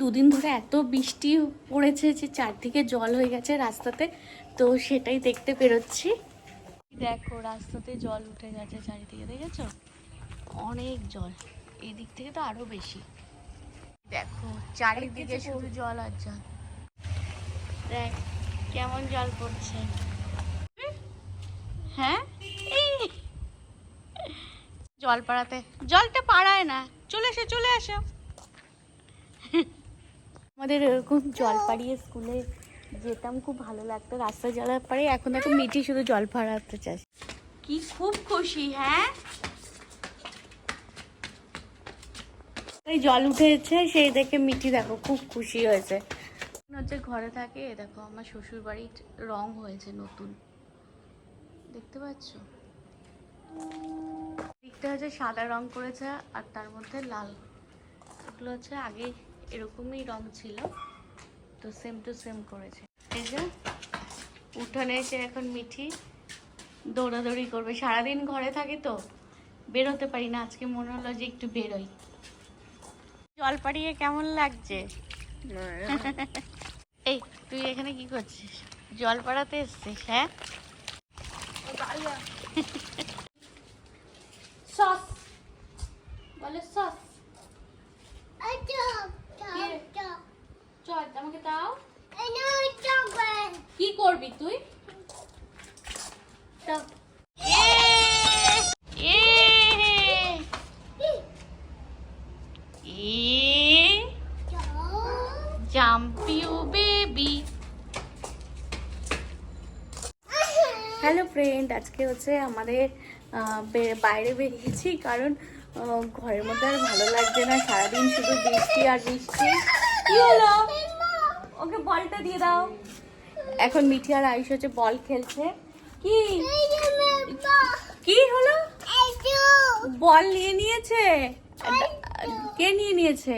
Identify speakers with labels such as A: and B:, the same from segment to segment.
A: দুদিন ধরে এত বৃষ্টি পড়েছে যে চারদিকে জল হয়ে গেছে রাস্তাতে, তো সেটাই দেখতে বেরোচ্ছি। দেখো রাস্তাতে জল উঠে গেছে চারিদিকে, দেখেছো অনেক জল, এদিক থেকে তো আরো বেশি। দেখো চারিদিকে শুধু জল আর জল, দেখ কেমন জল পড়ছে। হ্যাঁ জল পাড়াতে, জলটা পাড়ায় না, চলে এসো চলে এসো। আমাদের এরকম জল পাড়িয়ে স্কুলে যেতাম, খুব ভালো লাগতো রাস্তায় জল পাড়িয়ে। এখন দেখো মিঠি শুধু জল পাড়াতে চাস, কি খুব খুশি। হ্যাঁ এই জল উঠেছে সেই দেখে মিঠি দেখো খুব খুশি হয়েছে। হচ্ছে ঘরে থাকে, দেখো আমার শ্বশুর বাড়ির রং হয়েছে নতুন, দেখতে পাচ্ছ দিকটা হচ্ছে সাদা রং করেছে আর তার মধ্যে লাল। এগুলো হচ্ছে আগে এরকমই রং ছিল, তো সেম টু সেম করেছে। এই যে উঠানে এসে এখন মিঠি দৌড়াদৌড়ি করবে, সারাদিন ঘরে থাকি তো বেরোতে পারি না, আজকে মনে হলো যে একটু বেরোই। জল পাড়িয়ে কেমন লাগছে? এই তুই এখানে কি করছিস? জল পাড়াতে এসছিস? হ্যাঁ সস বলে সস, চল আমাকে দাও। কি করবি তুই? হ্যালো ফ্রেন্ড, আজকে হচ্ছে আমাদের বাইরে বেরিয়েছি, কারণ ঘরের মধ্যে আর ভালো লাগছে না, সারাদিন শুধু বৃষ্টি আর বৃষ্টি। কি হলো? ওকে বলটা দিয়ে দাও। এখন মিঠি আর আয়ুষ হচ্ছে বল খেলছে। কি কি হলো? বল নিয়ে নিয়েছে? কে নিয়ে নিয়েছে?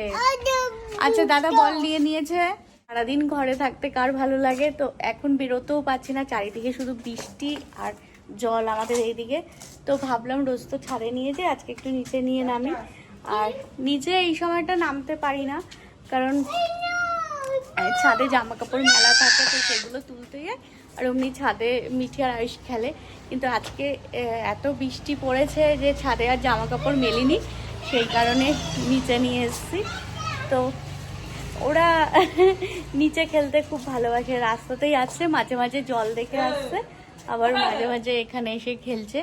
A: আচ্ছা দাদা বল নিয়ে নিয়েছে। সারাদিন ঘরে থাকতে কার ভালো লাগে, তো এখন বেরোতেও পাচ্ছি না, চারিদিকে শুধু বৃষ্টি আর জল আমাদের এইদিকে। তো ভাবলাম রোজ তো ছাদে নিয়ে যাই, আজকে একটু নিচে নিয়ে নামি। আর নিচে এই সময়টা নামতে পারি না, কারণ ছাদে জামা কাপড় মেলা থাকে, তো সেগুলো তুলতে যায়। আর অমনি ছাদে মিঠি আর আয়ুষ খেলে, কিন্তু আজকে এত বৃষ্টি পড়েছে যে ছাদে আর জামা কাপড় মেলিনি, সেই কারণে নিচে নিয়ে এসেছি। তো ওরা নিচে খেলতে খুব ভালোবাসে, রাস্তাতেই আসছে, মাঝে মাঝে জল দেখে আসছে, আবার মাঝে মাঝে এখানে এসে খেলছে।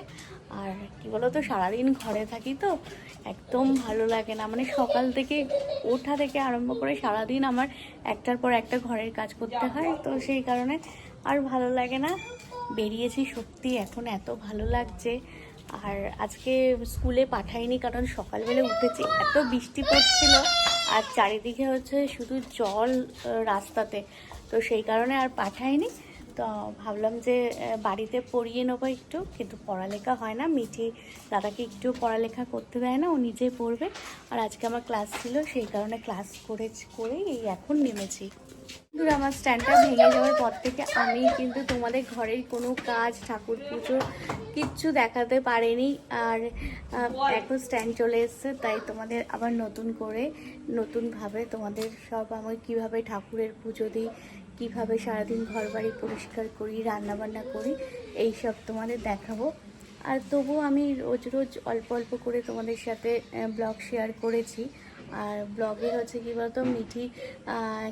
A: আর কি বলতো, সারাদিন ঘরে থাকি তো একদম ভালো লাগে না, মানে সকাল থেকে ওঠা থেকে আরম্ভ করে সারাদিন আমার একটার পর একটা ঘরের কাজ করতে হয়, তো সেই কারণে আর ভালো লাগে না। বেরিয়েছি সত্যি এখন এত ভালো লাগছে। আর আজকে স্কুলে পাঠাইনি, কারণ সকালবেলা উঠেছি এত বৃষ্টি পড়ছিল আর চারিদিকে হচ্ছে শুধু জল রাস্তাতে, তো সেই কারণে আর পাঠাইনি। তো ভাবলাম যে বাড়িতে পড়িয়ে নেবো একটু, কিন্তু পড়ালেখা হয় না, মিঠি দাদাকে একটু পড়ালেখা করতে দেয় না, ও নিজেই পড়বে। আর আজকে আমার ক্লাস ছিল, সেই কারণে ক্লাস করেই এই এখন নেমেছি। কিন্তু আমার স্ট্যান্ডটা ভেঙে যাওয়ার পর থেকে আমি কিন্তু তোমাদের ঘরের কোনো কাজ, ঠাকুর পুজো কিচ্ছু দেখাতে পারিনি। আর এখন স্ট্যান্ড চলে এসছে, তাই তোমাদের আবার নতুনভাবে তোমাদের সব আমি কীভাবে ঠাকুরের পুজো দিই, কীভাবে সারাদিন ঘর বাড়ি পরিষ্কার করি, রান্নাবান্না করি, এই সব তোমাদের দেখাবো। আর তবুও আমি রোজ রোজ অল্প অল্প করে তোমাদের সাথে ব্লগ শেয়ার করেছি। আর ব্লগে হচ্ছে কী বলতো, মিঠি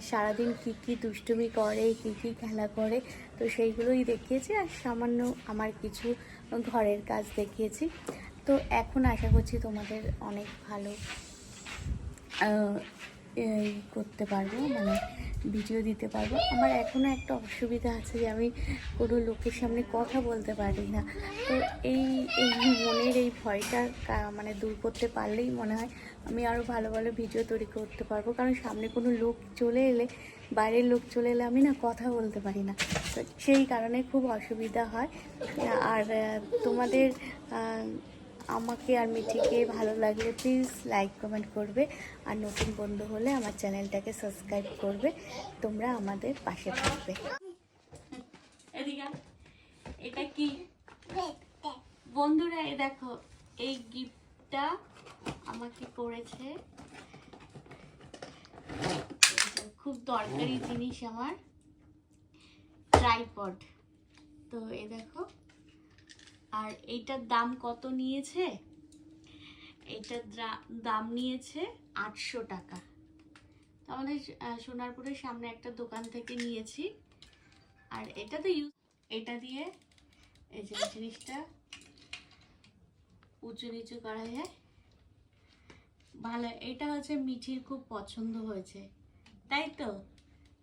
A: সারাদিন কী কী দুষ্টুমি করে, কী কী খেলা করে, তো সেইগুলোই দেখিয়েছি। আর সামান্য আমার কিছু ঘরের কাজ দেখিয়েছি। তো এখন আশা করছি তোমাদের অনেক ভালো করতে পারবো, মানে ভিডিও দিতে পারবো। আমার এখনও একটা অসুবিধা আছে যে আমি কোনো লোকের সামনে কথা বলতে পারি না, তো এই মনের এই ভয়টা মানে দূর করতে পারলেই মনে হয় আমি আরও ভালো ভালো ভিডিও তৈরি করতে পারবো। কারণ সামনে কোনো লোক চলে এলে, বাইরের লোক চলে এলে আমি না কথা বলতে পারি না, তো সেই কারণে খুব অসুবিধা হয়। আর তোমাদের আমাকে আর মিঠিকে ভালো লাগলে প্লিজ লাইক কমেন্ট করবে, আর নতুন বন্ধু হলে আমার চ্যানেলটাকে সাবস্ক্রাইব করবে, তোমরা আমাদের পাশে থাকবে। এটা কি বন্ধুরা, এই দেখো এই গিফটটা আমাকে করেছে খুব দরকারি জিনিস আমার, ট্রাইপড। তো এই দেখো, আর এইটার দাম কত নিয়েছে? এইটার দাম নিয়েছে 800 টাকা। আমাদের সোনারপুরের সামনে একটা দোকান থেকে নিয়েছি। আর এটা তো এটা দিয়ে এই যে জিনিসটা উঁচু নিচু করা যায়, ভালো। এটা হচ্ছে মিঠির খুব পছন্দ হয়েছে, তাই তো?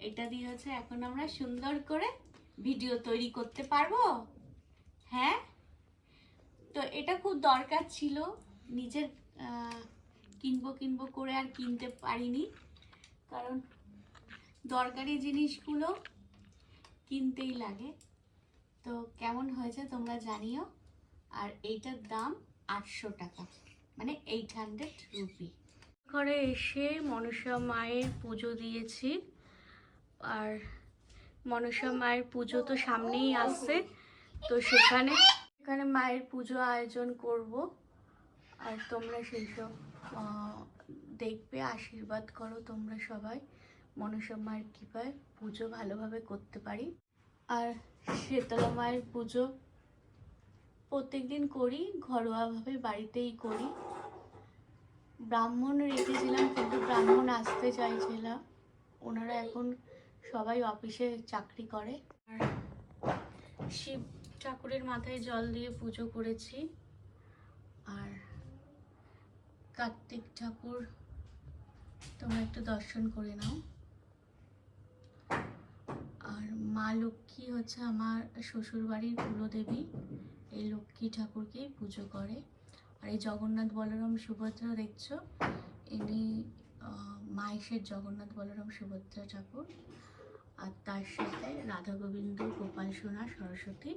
A: এটা দিয়ে হচ্ছে এখন আমরা সুন্দর করে ভিডিও তৈরি করতে পারবো। হ্যাঁ, তো এটা খুব দরকার ছিল, নিজের কিনবো করে আর কিনতে পারিনি, কারণ দরকারি জিনিসগুলো কিনতেই লাগে। তো কেমন হয়েছে তোমরা জানিও। আর এইটার দাম 800 টাকা, মানে 800 রুপি। ঘরে এসে মনসা মায়ের পুজো দিয়েছি। আর মনসা মায়ের পুজো তো সামনেই আসছে, তো সেখানে মায়ের পুজো আয়োজন করব। আর তোমরা সেই সব দেখবে, আশীর্বাদ করো তোমরা সবাই, মনসা মায়ের কৃপায় পুজো ভালোভাবে করতে পারি। আর শীতলা মায়ের পুজো প্রত্যেকদিন করি, ঘরোয়াভাবে বাড়িতেই করি। ব্রাহ্মণ রেখেছিলাম, কিন্তু ব্রাহ্মণ আসতে চাইছিল, ওনারা এখন সবাই অফিসে চাকরি করে। আর শিব ঠাকুরের মাথায় জল দিয়ে পুজো করেছি। আর কার্তিক ঠাকুর তোমরা একটু দর্শন করে নাও। আর মা লক্ষ্মী হচ্ছে আমার শ্বশুরবাড়ির কুলদেবী, এই লক্ষ্মী ঠাকুরকেই পুজো করে। আর এই জগন্নাথ বলরাম সুভদ্রা দেখছো, ইনি মাহেশের জগন্নাথ বলরাম সুভদ্রা ঠাকুর। আর তার সাথে রাধা গোবিন্দ, গোপাল সোনা, সরস্বতী,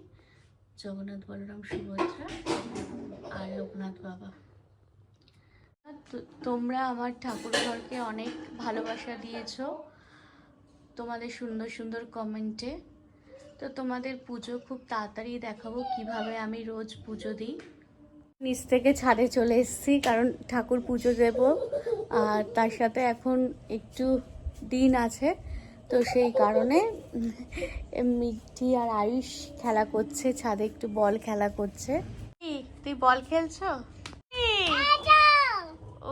A: জগন্নাথ বলরাম সুভদ্রা আর লোকনাথ বাবা। তোমরা আমার ঠাকুর ঘরকে অনেক ভালোবাসা দিয়েছো তোমাদের সুন্দর সুন্দর কমেন্টে। তো তোমাদের পুজো খুব তাড়াতাড়ি দেখাবো কিভাবে আমি রোজ পুজো দিই। নিচ থেকে ছাদে চলে এসেছি, কারণ ঠাকুর পুজো দেব। আর তার সাথে এখন একটু দিন আছে, তো সেই কারণে মিঠি আর আয়ুষ খেলা করছে ছাদে, একটু বল খেলা করছে। তুই বল খেলছো?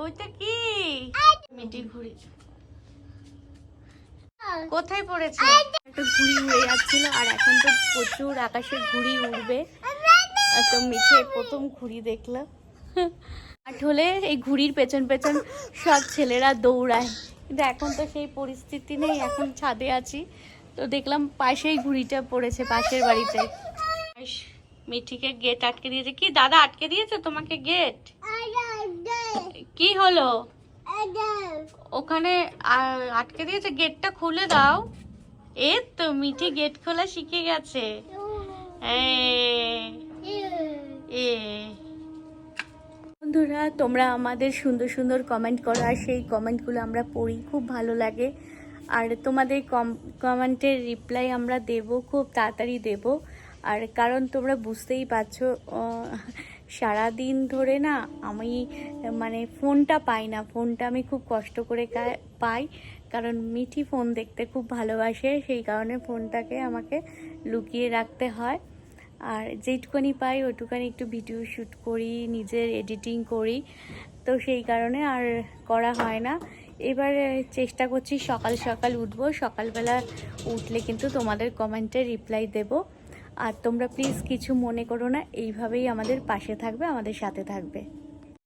A: ওইটা কি? মিঠি ঘুড়ি কোথায় পড়েছে? একটা ঘুড়ি উড়ে যাচ্ছিল, আর এখন তো প্রচুর আকাশে ঘুড়ি উড়বে। তো মিঠে প্রথম ঘুড়ি দেখলো। আট হলে এই ঘুড়ির পেছন পেছন সব ছেলেরা দৌড়ায়, কিন্তু এখন তো সেই পরিস্থিতি নেই, এখন ছাদে আছি। তো দেখলাম পাশেই ঘুড়িটা পড়েছে, পাশের বাড়িতে। মিঠিকে গেট আটকে দিয়েছে। কি দাদা আটকে দিয়েছে তোমাকে গেট? কি হলো ওখানে? আটকে দিয়েছে, গেটটা খুলে দাও। এ তো মিঠি গেট খোলা শিখে গেছে। বন্ধুরা, তোমরা আমাদের সুন্দর সুন্দর কমেন্ট করো, আর সেই কমেন্টগুলো আমরা পড়ি, খুব ভালো লাগে। আর তোমাদের কমেন্টের রিপ্লাই আমরা দেব, খুব তাড়াতাড়ি দেব। আর কারণ তোমরা বুঝতেই পারছো, সারাদিন ধরে না আমি মানে ফোনটা পাই না, ফোনটা আমি খুব কষ্ট করে পাই, কারণ মিঠি ফোন দেখতে খুব ভালোবাসে, সেই কারণে ফোনটাকে আমাকে লুকিয়ে রাখতে হয়। আর যেটুকুনি পাই ওইটুখানি একটু ভিডিও শ্যুট করি, নিজের এডিটিং করি, তো সেই কারণে আর করা হয় না। এবার চেষ্টা করছি সকাল সকাল উঠবো, সকালবেলা উঠলে কিন্তু তোমাদের কমেন্টে রিপ্লাই দেব। আর তোমরা প্লিজ কিছু মনে করো না, এইভাবেই আমাদের পাশে থাকবে, আমাদের সাথে থাকবে।